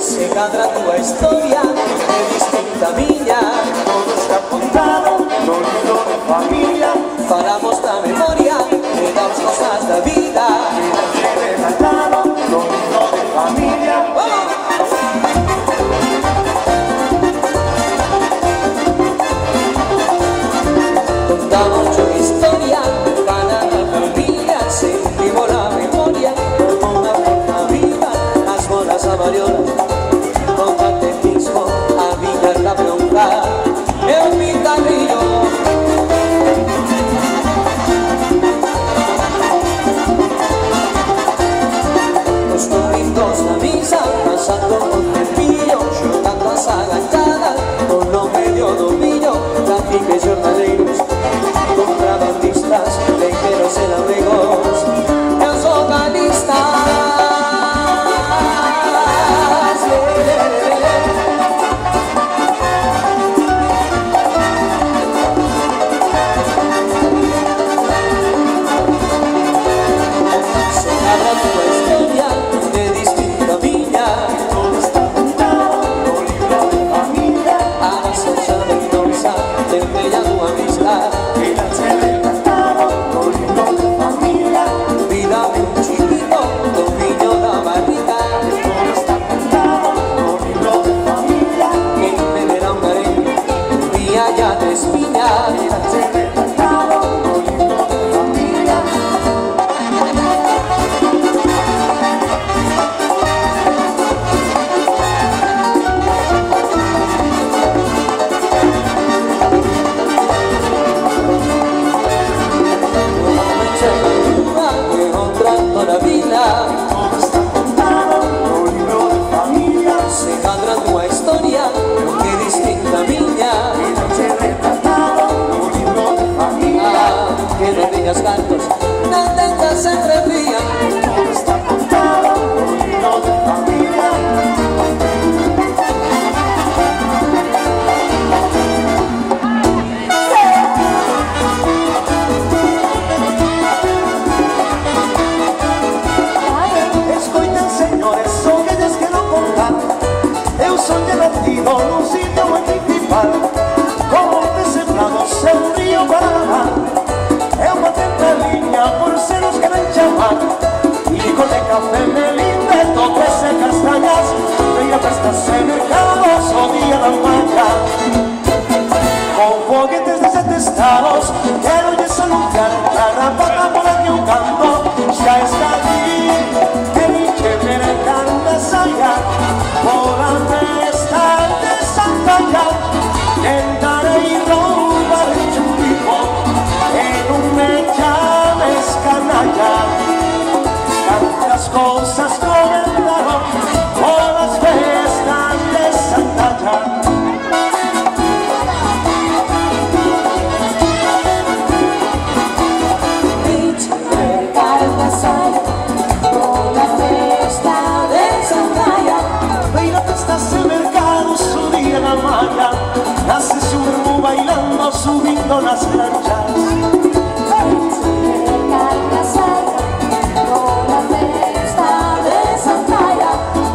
Se cadra tua historia de distinta miña. Todo está contado no libro de familia. Falamos da memoria e das cosas da vida. Queda relatado no libro de familia. Contamos unha historia para a familia. Sentimos la memoria como unha forma viva. As bolas a variolas con catecismo, a viña da bronca e o pitarrillo. Os domingos na misa, pasando o cepillo, xogando as agachadas con o medio do millo. Caciques jornaleiros, contrabandistas, leiteros e labregos e os vocalistas. Cantos, no tengas entrevía. Todo está contado no libro de familia. Escoiten, señores, son ellas que non contan. Eu son de latido nun sitio moi principal. Como desemplados en un río para nadar. É uma tempelinha por se nos queren chamar. Hijo de café, melinde, toques e castañas. Veia festas e mercados o día da maña. Con foguetes desatestados quero lles anunciar que a rapata por aquí un canto xa está aquí. Que niche merecan de saia por a festa de Santa Ya. Tentarei roubar chumbico e non me llames canalla. Tantas cosas comentaron por las fiestas de Santa Ya. Nace su vermú bailando, subiendo las planchas.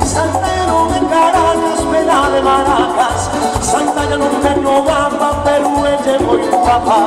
Santero de Caracas, pela de Maracas. Santa ya no me no guapa, pero ella muy guapa.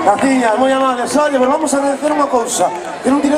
Graciñas, moi amables. Oye, pero vamos a agradecer unha cousa que non tiré